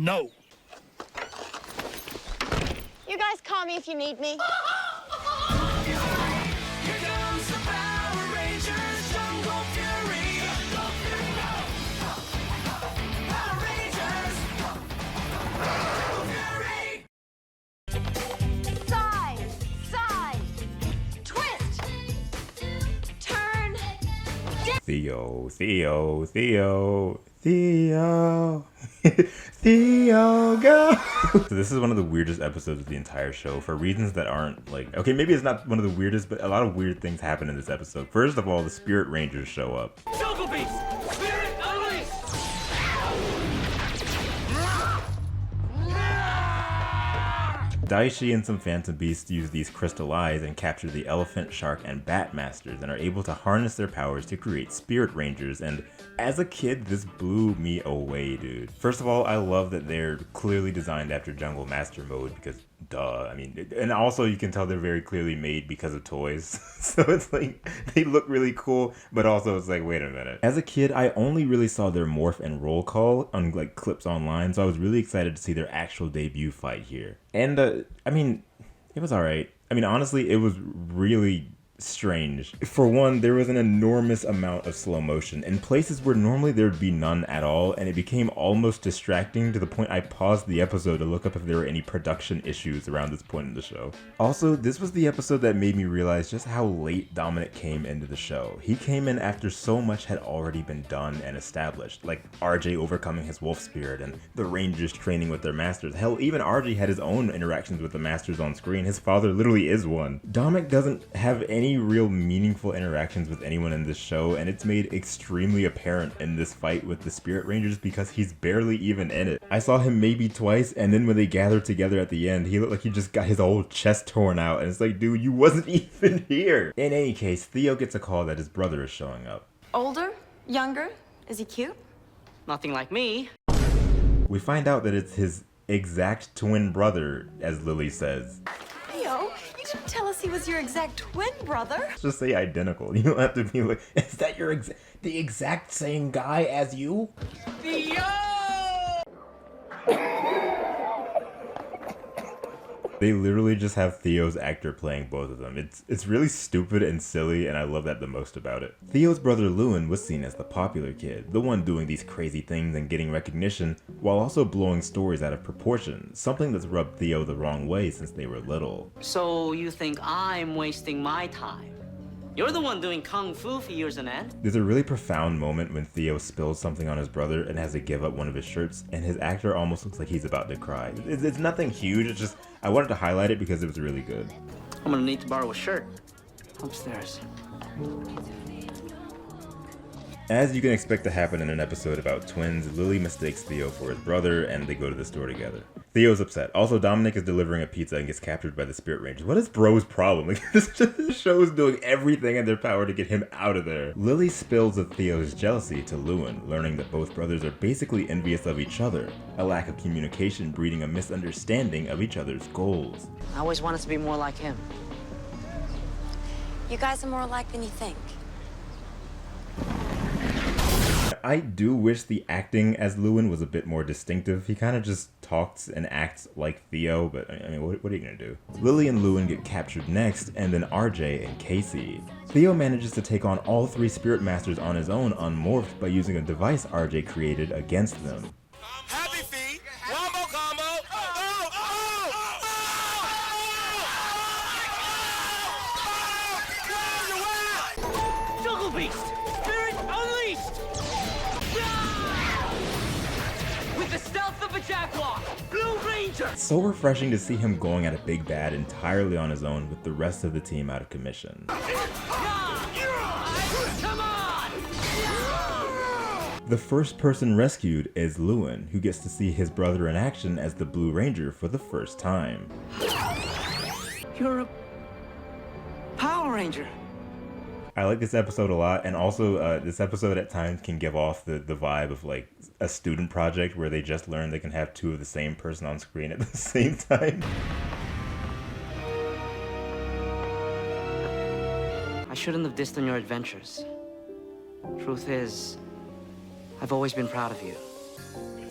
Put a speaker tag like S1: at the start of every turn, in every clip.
S1: No.
S2: You guys call me if you need me.
S3: Here comes the Power Rangers, Jungle Fury. Power Rangers, Jungle Fury.
S2: Side, twist, turn.
S4: Theo, Theo, go! So this is one of the weirdest episodes of the entire show for reasons that aren't like, okay, maybe it's not one of the weirdest, but a lot of weird things happen in this episode. First of all, the Spirit Rangers show up.
S3: Jungle Beast, Spirit Unleashed.
S4: Daishi and some Phantom Beasts use these crystal eyes and capture the Elephant, Shark, and Bat Masters and are able to harness their powers to create Spirit Rangers, and as a kid, this blew me away, dude. First of all, I love that they're clearly designed after Jungle Master mode because, duh, I mean, and also you can tell they're very clearly made because of toys. So it's like, they look really cool, but also it's like, wait a minute. As a kid, I only really saw their morph and roll call on like clips online, so I was really excited to see their actual debut fight here. And, I mean, it was alright. I mean, honestly, it was really strange. For one, there was an enormous amount of slow motion in places where normally there would be none at all, and it became almost distracting to the point I paused the episode to look up if there were any production issues around this point in the show. Also, this was the episode that made me realize just how late Dominic came into the show. He came in after so much had already been done and established, like RJ overcoming his wolf spirit and the Rangers training with their masters. Hell, even RJ had his own interactions with the masters on screen. His father literally is one. Dominic doesn't have any real meaningful interactions with anyone in this show, and it's made extremely apparent in this fight with the Spirit Rangers because he's barely even in it. I saw him maybe twice, and then when they gathered together at the end, he looked like he just got his whole chest torn out, and it's like, dude, you wasn't even here. In any case, Theo gets a call that his brother is showing up.
S5: Older? Younger? Is he cute?
S6: Nothing like me.
S4: We find out that it's his exact twin brother, as Lily says.
S5: Theo, you didn't tell us he was your exact twin brother.
S4: Let's just say identical. You don't have to be like, is that your the exact same guy as you?
S3: Theo!
S4: They literally just have Theo's actor playing both of them. It's really stupid and silly, and I love that the most about it. Theo's brother Lewin was seen as the popular kid, the one doing these crazy things and getting recognition, while also blowing stories out of proportion, something that's rubbed Theo the wrong way since they were little.
S6: So you think I'm wasting my time? You're the one doing kung fu for years on end.
S4: There's a really profound moment when Theo spills something on his brother and has to give up one of his shirts, and his actor almost looks like he's about to cry. It's nothing huge, it's just, I wanted to highlight it because it was really good.
S6: I'm gonna need to borrow a shirt. Upstairs.
S4: As you can expect to happen in an episode about twins, Lily mistakes Theo for his brother, and they go to the store together. Theo's upset. Also, Dominic is delivering a pizza and gets captured by the Spirit Rangers. What is bro's problem? Like, this show's doing everything in their power to get him out of there. Lily spills of Theo's jealousy to Lewin, learning that both brothers are basically envious of each other, a lack of communication breeding a misunderstanding of each other's goals.
S6: I always wanted to be more like him.
S5: You guys are more alike than you think.
S4: I do wish the acting as Lewin was a bit more distinctive. He kind of just talks and acts like Theo, but I mean, what are you gonna do? Lily and Lewin get captured next, and then RJ and Casey. Theo manages to take on all three Spirit Masters on his own unmorphed by using a device RJ created against them.
S3: Happy feet, wombo combo.
S6: Jungle Beast! Spirit Unleashed! With the stealth of a jaguar! Blue Ranger!
S4: So refreshing to see him going at a big bad entirely on his own with the rest of the team out of commission.
S6: Come on!
S4: The first person rescued is Lewin, who gets to see his brother in action as the Blue Ranger for the first time.
S6: You're a Power Ranger.
S4: I like this episode a lot, and also this episode at times can give off the vibe of like a student project where they just learn they can have two of the same person on screen at the same time.
S6: I shouldn't have dissed on your adventures. Truth is, I've always been proud of you.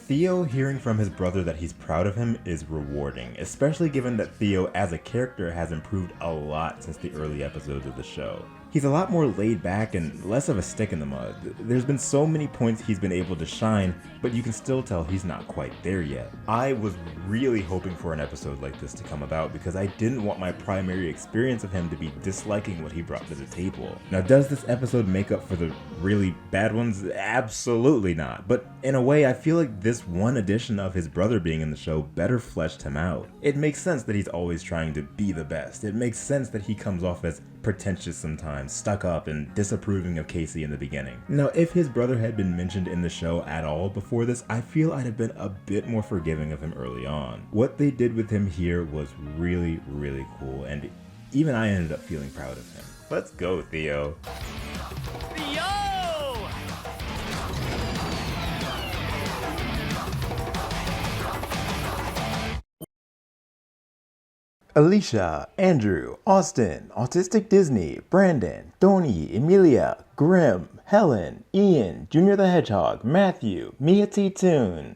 S4: Theo hearing from his brother that he's proud of him is rewarding, especially given that Theo as a character has improved a lot since the early episodes of the show. He's a lot more laid back and less of a stick in the mud. There's been so many points he's been able to shine, but you can still tell he's not quite there yet. I was really hoping for an episode like this to come about because I didn't want my primary experience of him to be disliking what he brought to the table. Now, does this episode make up for the really bad ones? Absolutely not. But in a way, I feel like this one addition of his brother being in the show better fleshed him out. It makes sense that he's always trying to be the best. It makes sense that he comes off as pretentious sometimes, stuck up, and disapproving of Casey in the beginning. Now, if his brother had been mentioned in the show at all before this, I feel I'd have been a bit more forgiving of him early on. What they did with him here was really, really cool, and even I ended up feeling proud of him. Let's go, Theo. Alicia, Andrew, Austin, Autistic Disney, Brandon, Donnie, Emilia, Grim, Helen, Ian, Junior the Hedgehog, Matthew, Mia T. Toon.